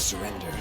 surrender.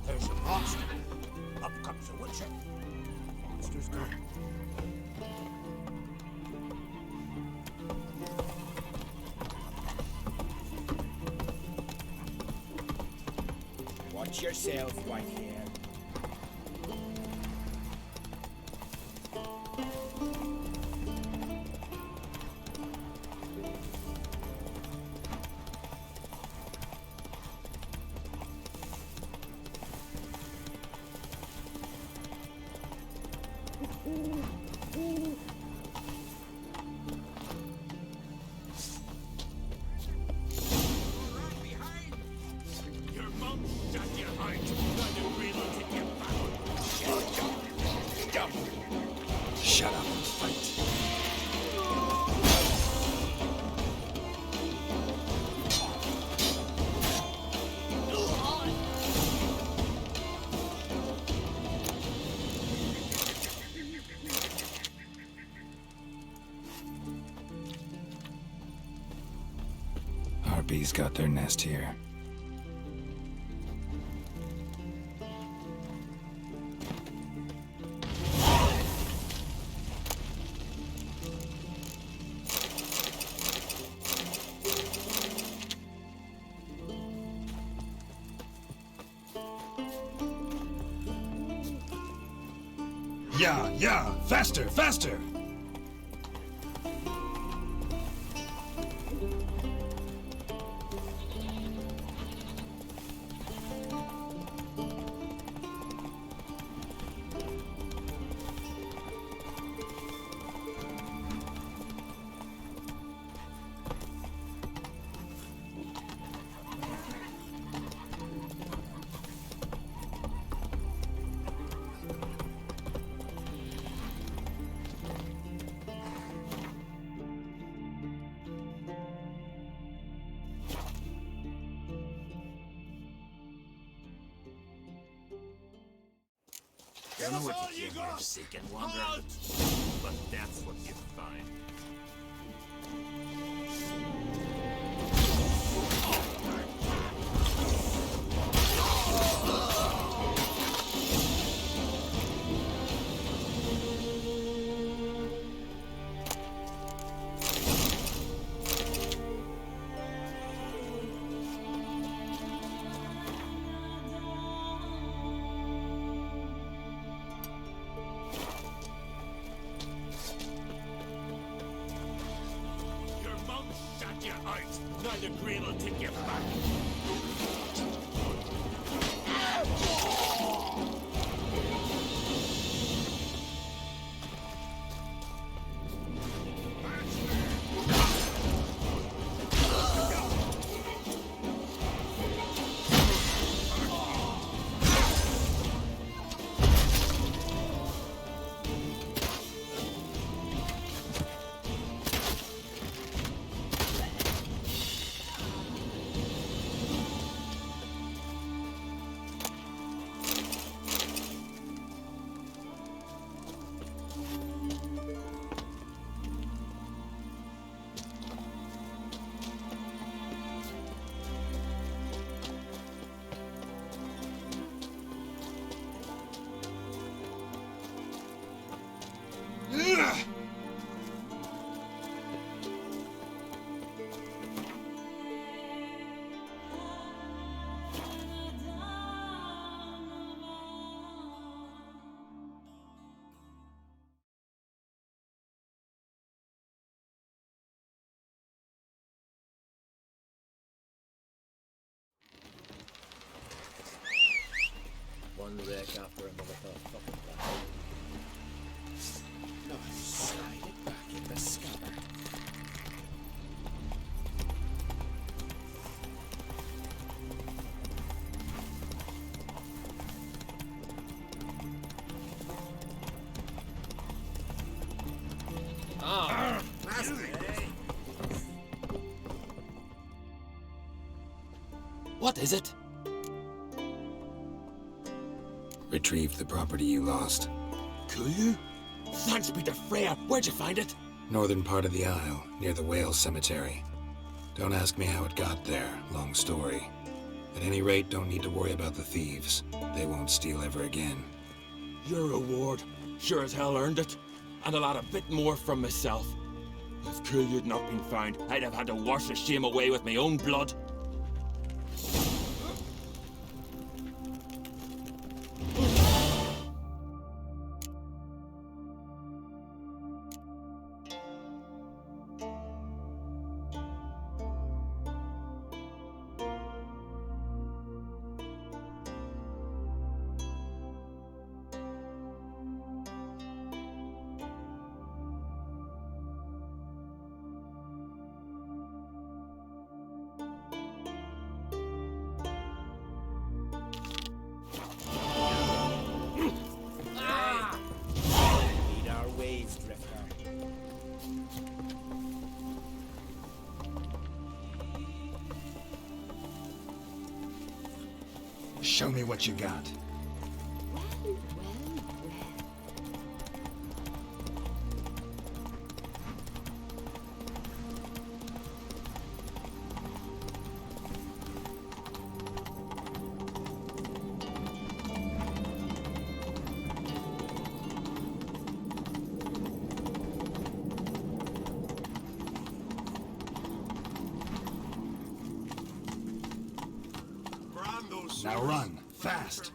There's a monster. Up comes the woodchuck. Monster's gone. Watch yourself, white hair. Shut up and fight. Our bees got their nest here. Yeah, faster, faster! I don't know what you came here to seek and wander, but that's what you find. Neither green will take you back. one wreck after another for a fucking black. Now slide it back in the scabbard. Ah, what is it? Retrieved the property you lost. Could you? Thanks be to Freya. Where'd you find it? Northern part of the Isle, near the whale cemetery. Don't ask me how it got there, long story. At any rate, don't need to worry about the thieves. They won't steal ever again. Your reward sure as hell earned it. And a lot a bit more from myself. If Killia'd not been found, I'd have had to wash the shame away with my own blood. Lead our ways, Drifter. Show me what you got. Now run, fast.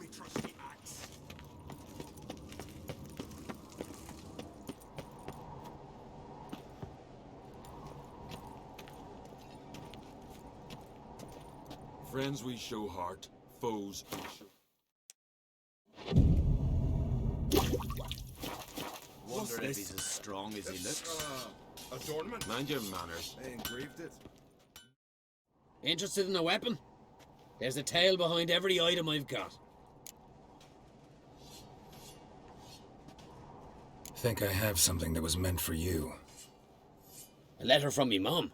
Friends we show heart, foes we show... Wonder if he's as strong as he looks. Adornment? Mind your manners. I engraved it. Interested in a weapon? There's a tale behind every item I've got. Think I have something that was meant for you. A letter from me mum.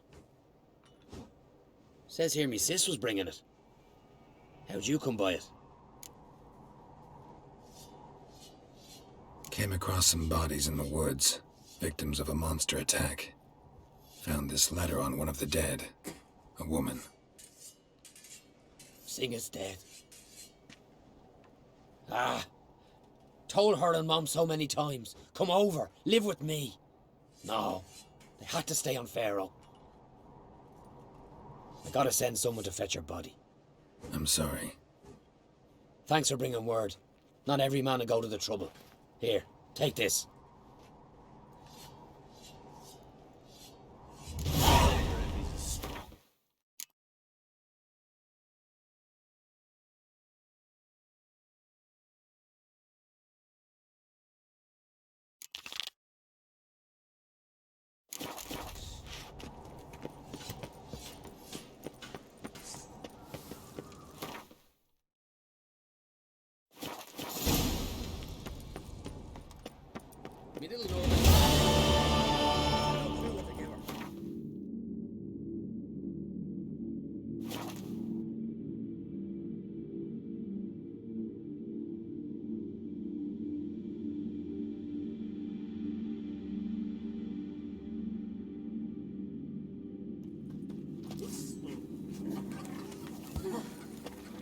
Says here me sis was bringing it. How'd you come by it? Came across some bodies in the woods, victims of a monster attack. Found this letter on one of the dead. A woman. Singa's dead. Ah. Told her and Mom so many times. Come over, live with me. No. They had to stay on Pharaoh. I gotta send someone to fetch her body. I'm sorry. Thanks for bringing word. Not every man will go to the trouble. Here, take this.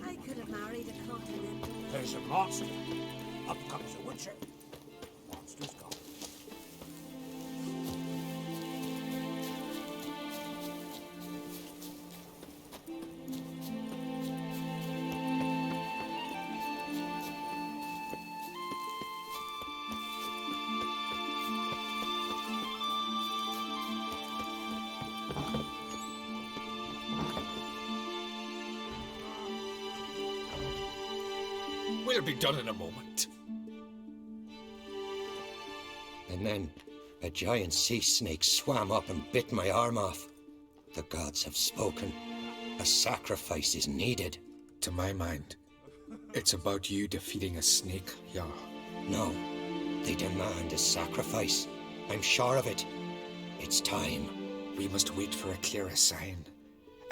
I could have married a continent. There's a monster. Up comes a witcher. Monster's gone. Will We'll be done in a moment. And then a giant sea snake swam up and bit my arm off. The gods have spoken. A sacrifice is needed. To my mind, it's about you defeating a snake, Jarl. No, they demand a sacrifice. I'm sure of it. It's time. We must wait for a clearer sign.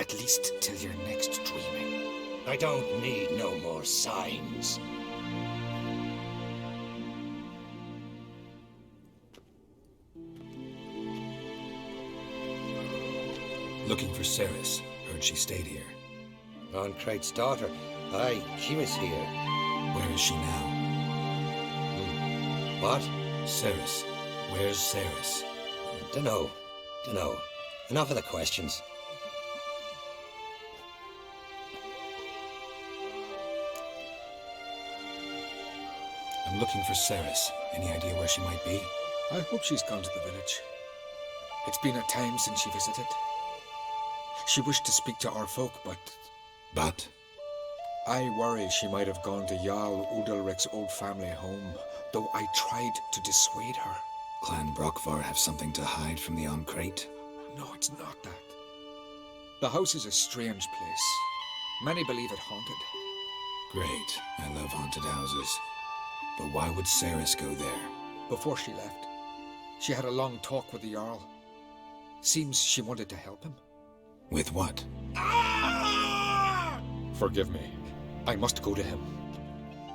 At least till your next dreaming. I don't need no more signs. Looking for Ceres. Heard she stayed here. Loncrate's daughter. Aye, she was here. Where is she now? What? Ceres. Where's Ceres? Dunno. Enough of the questions. I'm looking for Ceres. Any idea where she might be? I hope she's gone to the village. It's been a time since she visited. She wished to speak to our folk, But? I worry she might have gone to Jarl Udalryk's old family home, though I tried to dissuade her. Clan Brockvar have something to hide from the Oncrate? No, it's not that. The house is a strange place. Many believe it haunted. Great. I love haunted houses. But why would Ceres go there? Before she left, she had a long talk with the Jarl. Seems she wanted to help him. With what? Forgive me. I must go to him.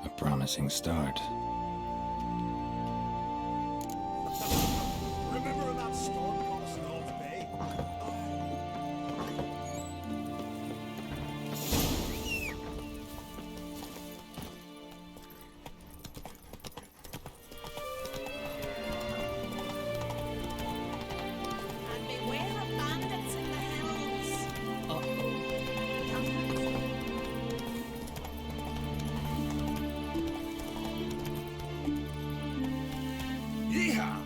A promising start. Remember that storm crossing all the bay? And beware of bandits in the hills. Yeehaw!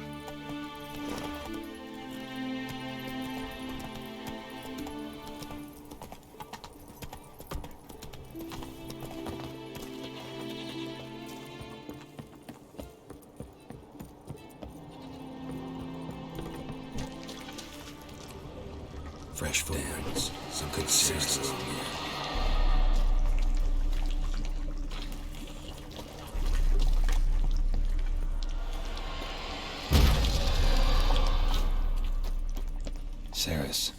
Fresh footprints. Some good Ceres along here. Ceres.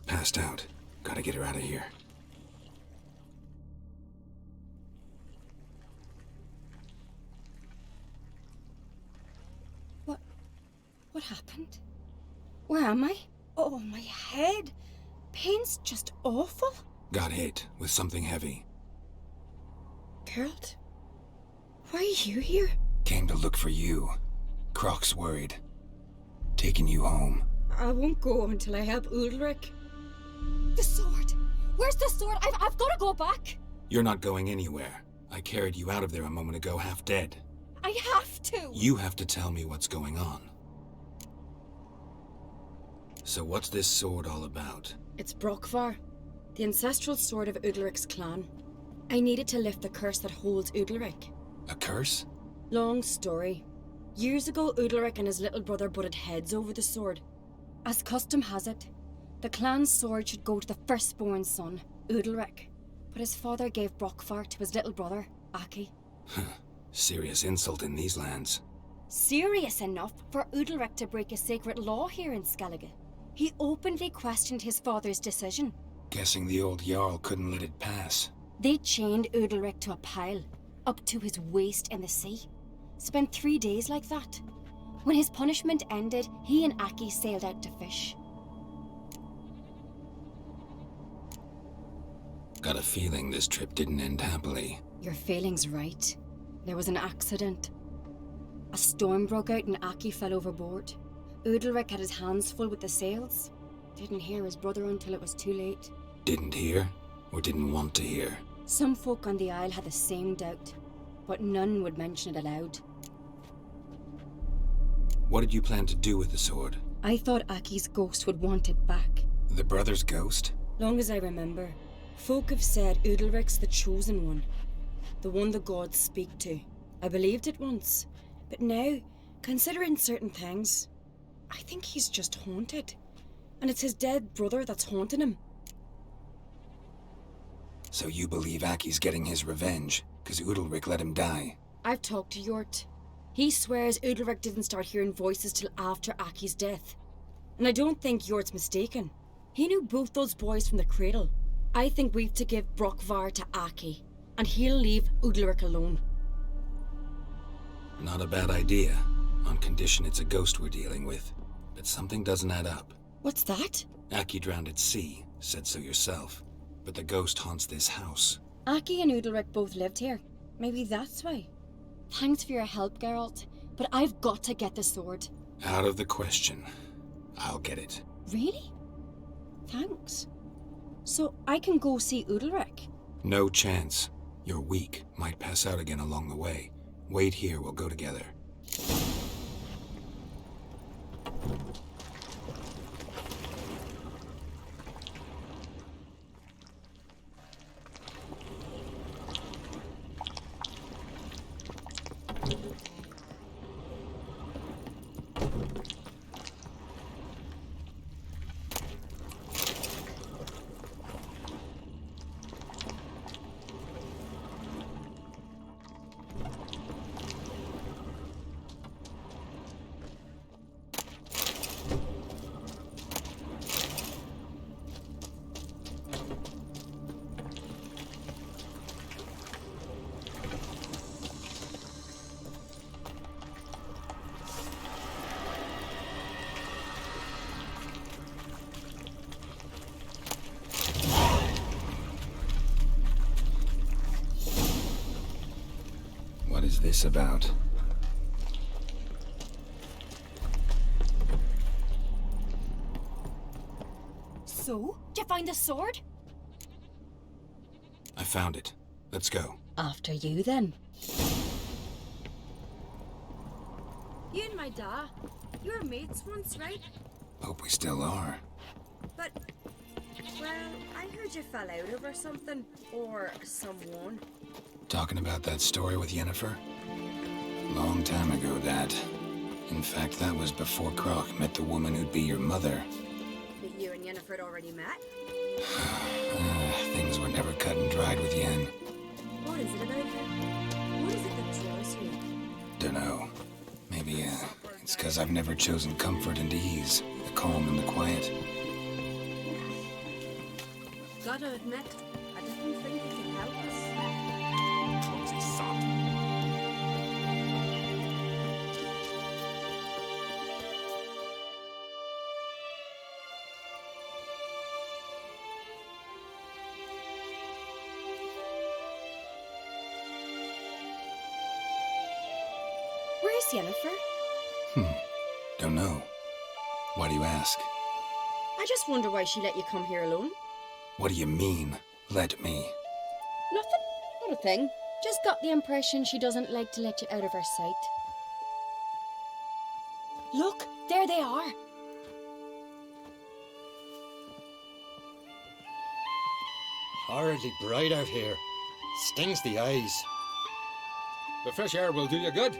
Passed out. Gotta get her out of here. What happened? Where am I? Oh, my head. Pain's just awful. Got hit with something heavy. Geralt, why are you here? Came to look for you. Croc's worried. Taking you home. I won't go until I help Udalryk. The sword! Where's the sword? I've got to go back! You're not going anywhere. I carried you out of there a moment ago half dead. I have to! You have to tell me what's going on. So what's this sword all about? It's Brockvar, the ancestral sword of Udalryk's clan. I needed to lift the curse that holds Udalryk. A curse? Long story. Years ago, Udalryk and his little brother butted heads over the sword. As custom has it, the clan's sword should go to the firstborn son, Udalryk. But his father gave Brockvar to his little brother, Aki. Serious insult in these lands. Serious enough for Udalryk to break a sacred law here in Skellige. He openly questioned his father's decision. Guessing the old Jarl couldn't let it pass. They chained Udalryk to a pile, up to his waist in the sea. Spent 3 days like that. When his punishment ended, he and Aki sailed out to fish. Got a feeling this trip didn't end happily. Your feeling's right. There was an accident. A storm broke out and Aki fell overboard. Udalryk had his hands full with the sails. Didn't hear his brother until it was too late. Didn't hear? Or didn't want to hear? Some folk on the isle had the same doubt, but none would mention it aloud. What did you plan to do with the sword? I thought Aki's ghost would want it back. The brother's ghost? Long as I remember, folk have said Udalryk's the chosen one. The one the gods speak to. I believed it once. But now, considering certain things, I think he's just haunted. And it's his dead brother that's haunting him. So you believe Aki's getting his revenge, because Udalryk let him die? I've talked to Yort. He swears Udalryk didn't start hearing voices till after Aki's death. And I don't think Yort's mistaken. He knew both those boys from the cradle. I think we've to give Brokvar to Aki, and he'll leave Udalryk alone. Not a bad idea, on condition it's a ghost we're dealing with. But something doesn't add up. What's that? Aki drowned at sea, said so yourself. But the ghost haunts this house. Aki and Udalryk both lived here. Maybe that's why. Thanks for your help, Geralt, but I've got to get the sword. Out of the question. I'll get it. Really? Thanks. So I can go see Udalryk? No chance. You're weak, might pass out again along the way. Wait here, we'll go together. What is this about? So? Did you find the sword? I found it. Let's go. After you, then. You and my da, you were mates once, right? Hope we still are. But, well, I heard you fell out over something. Or someone. Talking about that story with Yennefer? Long time ago, Dad. In fact, that was before Croc met the woman who'd be your mother. But you and Yennefer had already met? Things were never cut and dried with Yen. What is it about her? What is it that draws you? Dunno. Maybe, it's 'cause I've never chosen comfort and ease, the calm and the quiet. Gotta admit, I didn't think you could help us. Clumsy sot. Where's Yennefer? Don't know. Why do you ask? I just wonder why she let you come here alone. What do you mean, let me? Nothing. Not a thing. Just got the impression she doesn't like to let you out of her sight. Look, there they are. Horridly bright out here. Stings the eyes. The fresh air will do you good.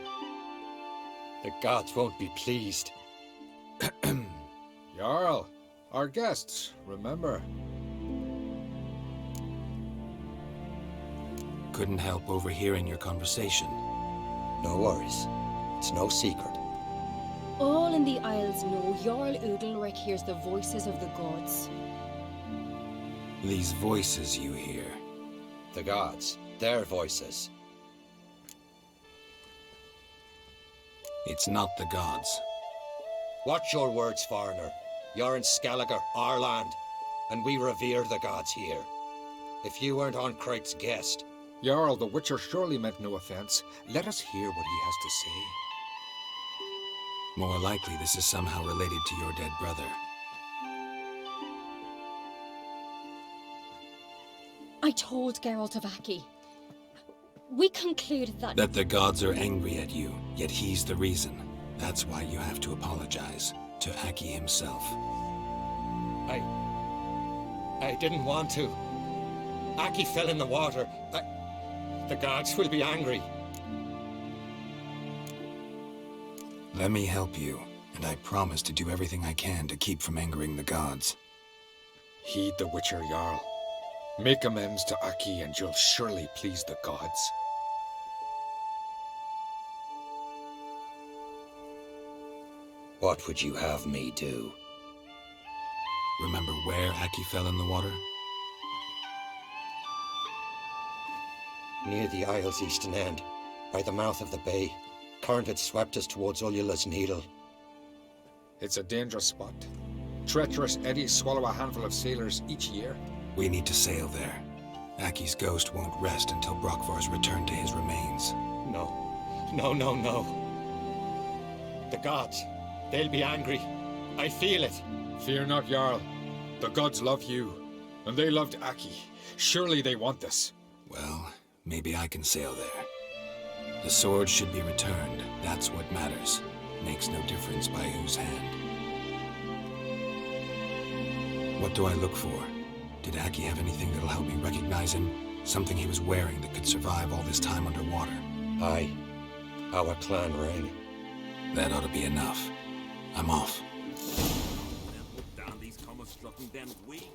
The gods won't be pleased. Jarl, our guests, remember. Couldn't help overhearing your conversation. No worries. It's no secret. All in the Isles know Jarl Udalryk hears the voices of the gods. These voices you hear. The gods, their voices. It's not the gods. Watch your words, foreigner. You're in Skelliger, our land, and we revere the gods here. If you weren't on Cright's guest... Jarl, the Witcher surely meant no offense. Let us hear what he has to say. More likely this is somehow related to your dead brother. I told Geralt of Aki. We concluded that... That the gods are angry at you, yet he's the reason. That's why you have to apologize to Aki himself. I didn't want to. Aki fell in the water. The gods will be angry. Let me help you, and I promise to do everything I can to keep from angering the gods. Heed the Witcher Jarl. Make amends to Aki and you'll surely please the gods. What would you have me do? Remember where Aki fell in the water? Near the isle's eastern end, by the mouth of the bay. Current had swept us towards Ullula's Needle. It's a dangerous spot. Treacherous eddies swallow a handful of sailors each year. We need to sail there. Aki's ghost won't rest until Brokvar's returned to his remains. No. No, no, no. The gods, they'll be angry. I feel it. Fear not, Jarl. The gods love you, and they loved Aki. Surely they want this. Well, maybe I can sail there. The sword should be returned. That's what matters. Makes no difference by whose hand. What do I look for? Did Aki have anything that'll help me recognize him? Something he was wearing that could survive all this time underwater? Aye. Our clan ring. That ought to be enough. I'm off. Them look down these comers strucking them weak.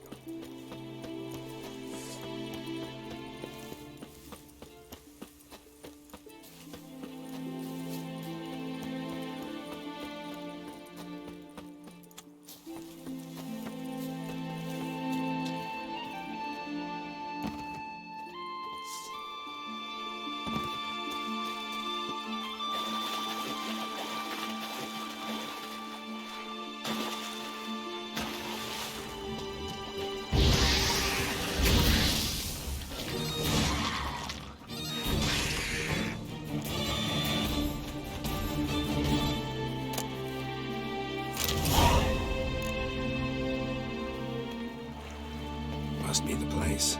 Must be the place.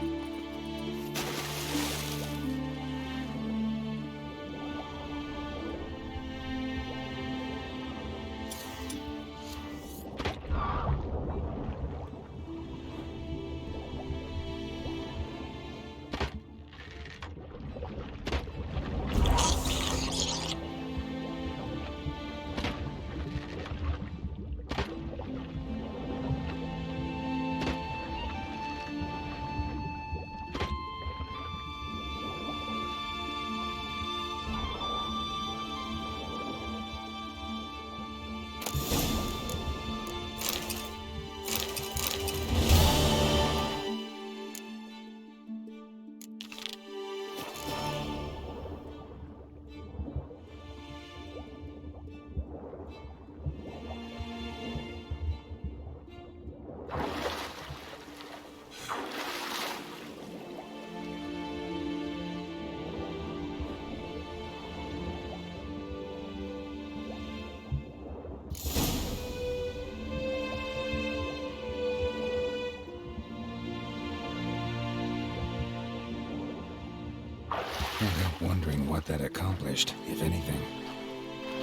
Can't help wondering what that accomplished, if anything.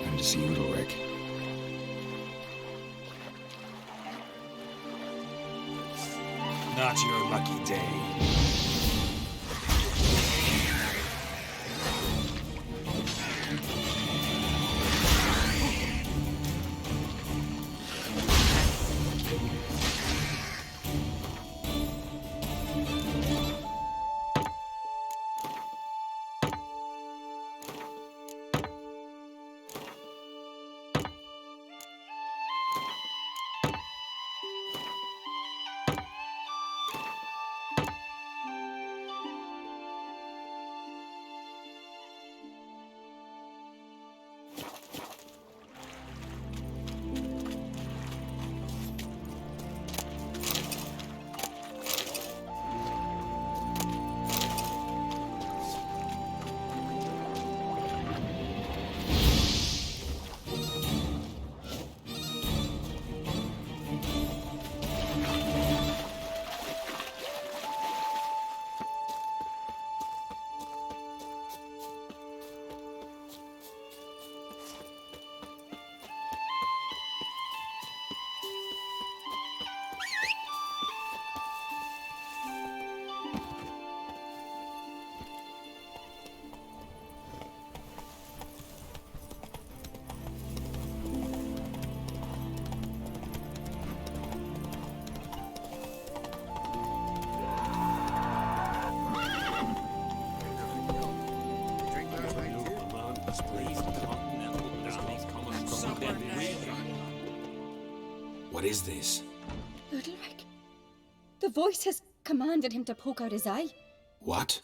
Time to see Udalryk. Not your lucky day. What is this? Udalryk. The voice has commanded him to poke out his eye. What?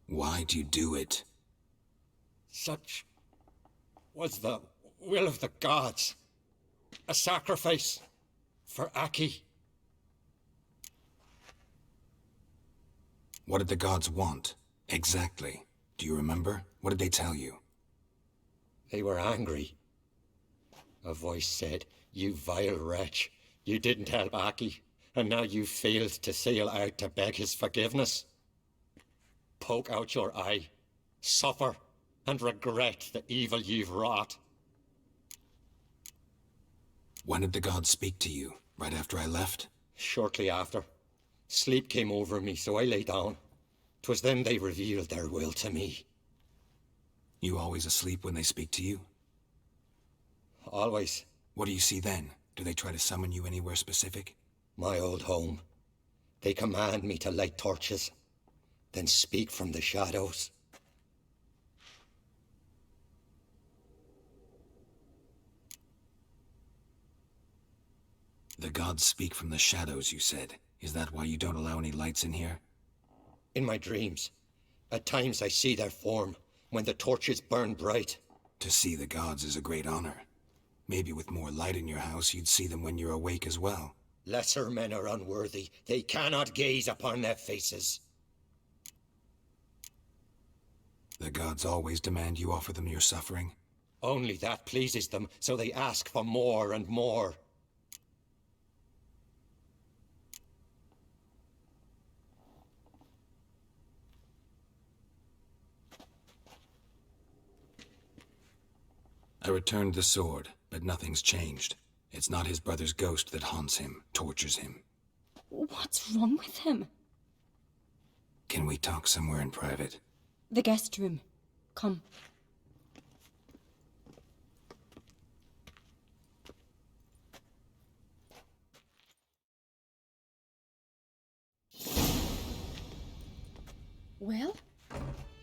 Why do you do it? Such was the will of the gods. A sacrifice for Aki. What did the gods want? Exactly. Do you remember? What did they tell you? They were angry. A voice said, "You vile wretch, you didn't help Aki, and now you failed to sail out to beg his forgiveness. Poke out your eye, suffer, and regret the evil you've wrought." When did the gods speak to you? Right after I left? Shortly after. Sleep came over me, so I lay down. 'Twas then they revealed their will to me. You always asleep when they speak to you? Always. What do you see then? Do they try to summon you anywhere specific? My old home. They command me to light torches, then speak from the shadows. The gods speak from the shadows, you said. Is that why you don't allow any lights in here? In my dreams. At times I see their form, when the torches burn bright. To see the gods is a great honor. Maybe with more light in your house, you'd see them when you're awake as well. Lesser men are unworthy. They cannot gaze upon their faces. The gods always demand you offer them your suffering? Only that pleases them, so they ask for more and more. I returned the sword, but nothing's changed. It's not his brother's ghost that haunts him, tortures him. What's wrong with him? Can we talk somewhere in private? The guest room. Come. Well,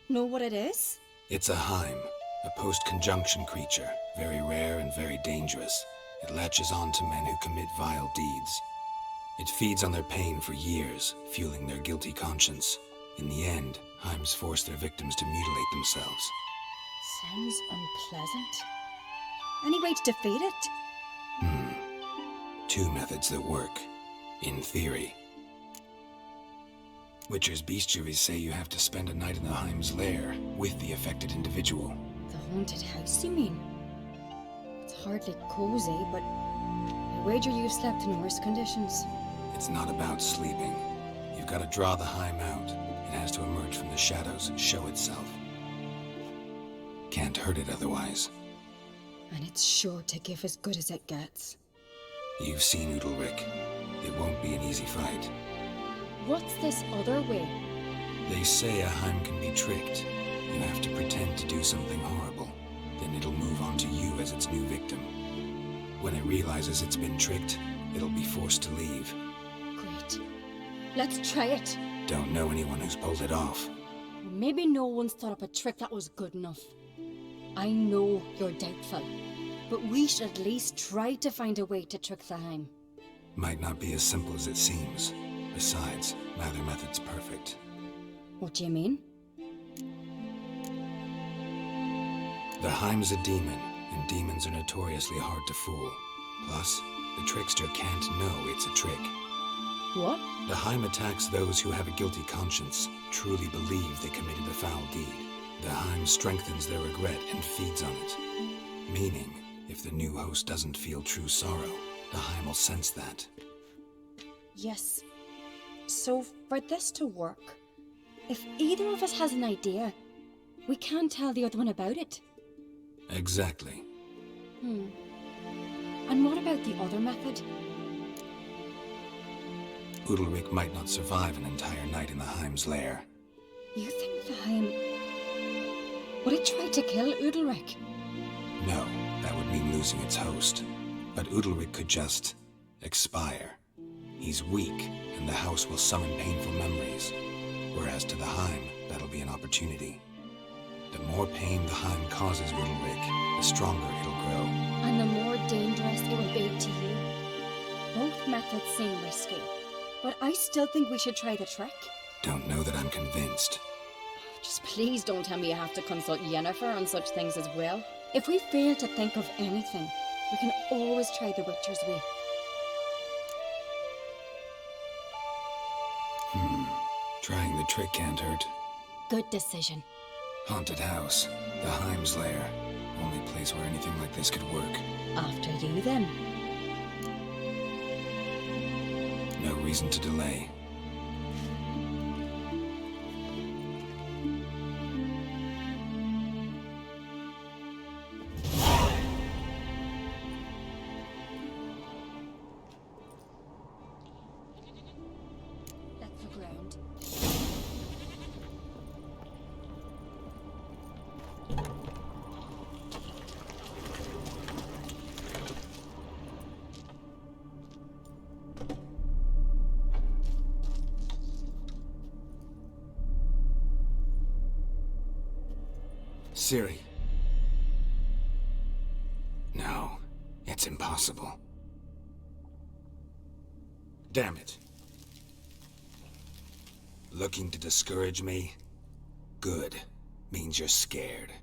know what it is? It's a haym, a post-conjunction creature, very rare and very dangerous. It latches on to men who commit vile deeds. It feeds on their pain for years, fueling their guilty conscience. In the end, haims force their victims to mutilate themselves. Sounds unpleasant. Any way to defeat it? Two methods that work, in theory. Witcher's bestiaries say you have to spend a night in the haim's lair with the affected individual. The haunted house, you mean? It's hardly cozy, but I wager you've slept in worse conditions. It's not about sleeping. You've got to draw the haim out. It has to emerge from the shadows and show itself. Can't hurt it otherwise. And it's sure to give as good as it gets. You've seen Udalryk. It won't be an easy fight. What's this other way? They say a haim can be tricked. You have to pretend to do something horrible. Then it'll move on to you as its new victim. When it realizes it's been tricked, it'll be forced to leave. Great. Let's try it. Don't know anyone who's pulled it off. Maybe no one's thought up a trick that was good enough. I know you're doubtful, but we should at least try to find a way to trick the haim. Might not be as simple as it seems. Besides, neither method's perfect. What do you mean? The haim's a demon, and demons are notoriously hard to fool. Plus, the trickster can't know it's a trick. What? The haim attacks those who have a guilty conscience, truly believe they committed a foul deed. The haim strengthens their regret and feeds on it. Meaning, if the new host doesn't feel true sorrow, the haim will sense that. Yes. So, for this to work, if either of us has an idea, we can't tell the other one about it. Exactly. And what about the other method? Udalryk might not survive an entire night in the haim's lair. You think the haim... Would it try to kill Udalryk? No, that would mean losing its host. But Udalryk could just... expire. He's weak, and the house will summon painful memories. Whereas to the haim, that'll be an opportunity. The more pain the haim causes Udalryk, the stronger it'll grow. And the more dangerous it will be to you. Both methods seem risky, but I still think we should try the trick. Don't know that I'm convinced. Just please don't tell me you have to consult Yennefer on such things as well. If we fail to think of anything, we can always try the Witcher's way. Trying the trick can't hurt. Good decision. Haunted house, the haim's lair. Only place where anything like this could work. After you then. No reason to delay. Let's look around. Ciri. No, it's impossible. Damn it. Looking to discourage me? Good. Means you're scared.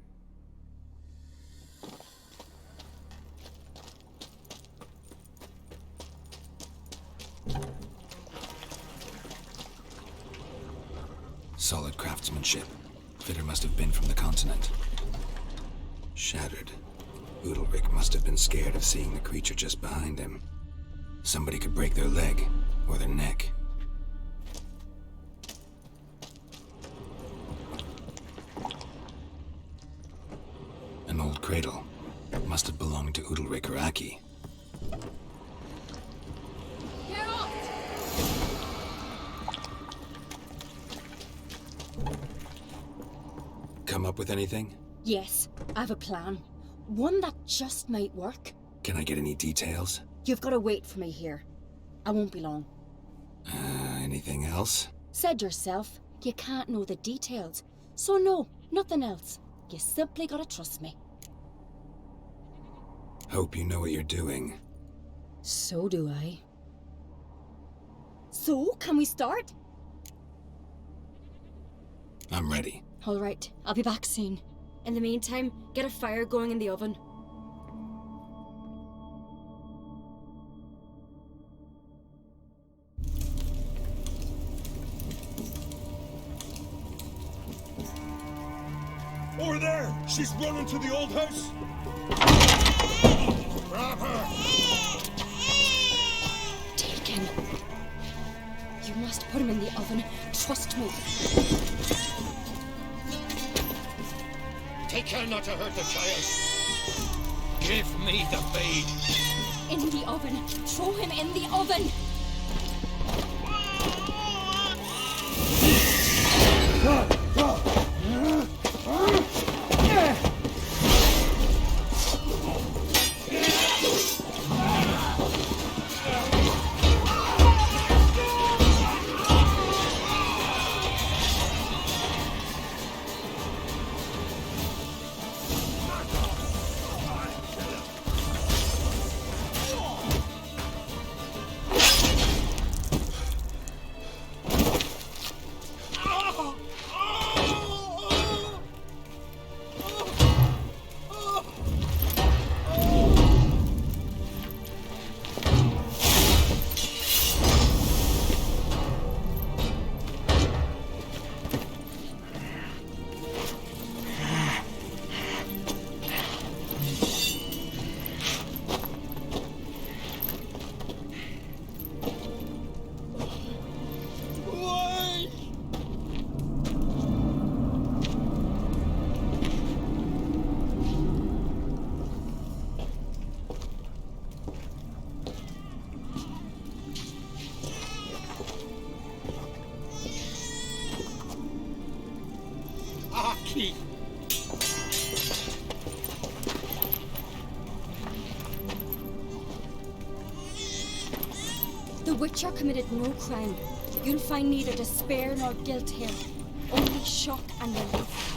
Solid craftsmanship. Fitter must have been from the continent. Shattered. Udalryk must have been scared of seeing the creature just behind him. Somebody could break their leg, or their neck. An old cradle. Must have belonged to Udalryk or Aki. Come up with anything? Yes, I have a plan. One that just might work. Can I get any details? You've got to wait for me here. I won't be long. Anything else? Said yourself, you can't know the details. So no, nothing else. You simply gotta trust me. Hope you know what you're doing. So do I. So, can we start? I'm ready. All right, I'll be back soon. In the meantime, get a fire going in the oven. Over there! She's running to the old house! Grab her! Taken. You must put him in the oven. Trust me. Take care not to hurt the child. Give me the babe. In the oven. Throw him in the oven. The Witcher committed no crime. You'll find neither despair nor guilt here. Only shock and relief.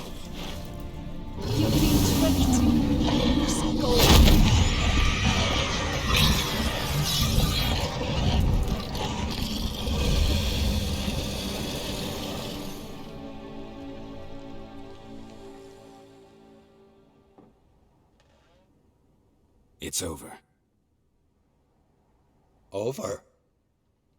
It's over. Over?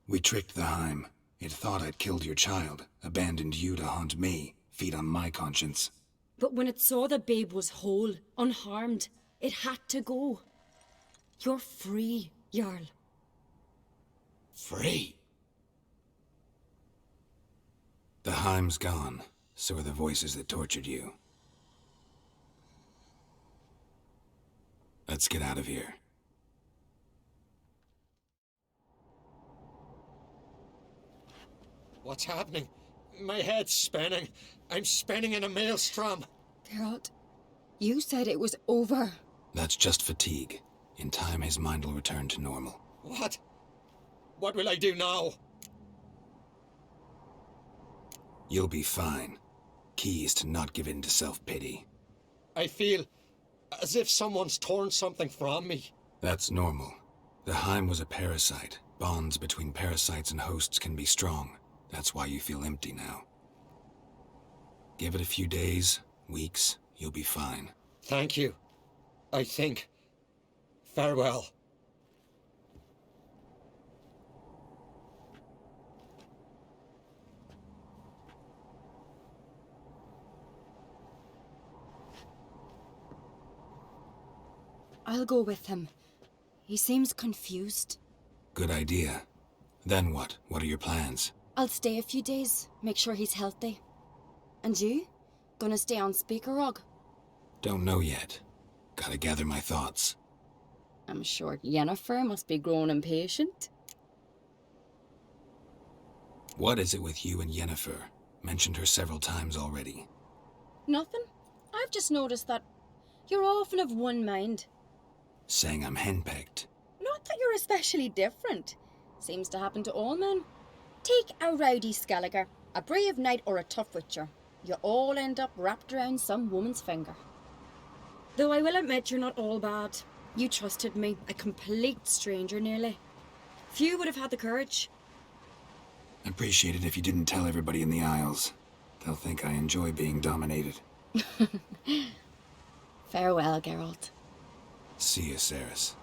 We tricked the Haim. It thought I'd killed your child, abandoned you to haunt me, feed on my conscience. But when it saw the babe was whole, unharmed, it had to go. You're free, Jarl. Free? The Haim's gone, so are the voices that tortured you. Let's get out of here. What's happening? My head's spinning. I'm spinning in a maelstrom. Geralt, you said it was over. That's just fatigue. In time, his mind will return to normal. What? What will I do now? You'll be fine. Key is to not give in to self-pity. I feel as if someone's torn something from me. That's normal. The Haim was a parasite. Bonds between parasites and hosts can be strong. That's why you feel empty now. Give it a few days, weeks, you'll be fine. Thank you. I think. Farewell. I'll go with him. He seems confused. Good idea. Then what? What are your plans? I'll stay a few days, make sure he's healthy. And you? Gonna stay on Speaker Rog? Don't know yet. Gotta gather my thoughts. I'm sure Yennefer must be growing impatient. What is it with you and Yennefer? Mentioned her several times already. Nothing. I've just noticed that you're often of one mind. Saying I'm henpecked. Not that you're especially different. Seems to happen to all men. Take a rowdy Skelliger, a brave knight or a tough witcher. You all end up wrapped around some woman's finger. Though I will admit you're not all bad. You trusted me, a complete stranger nearly. Few would have had the courage. I'd appreciate it if you didn't tell everybody in the Isles. They'll think I enjoy being dominated. Farewell, Geralt. See you, Ceres.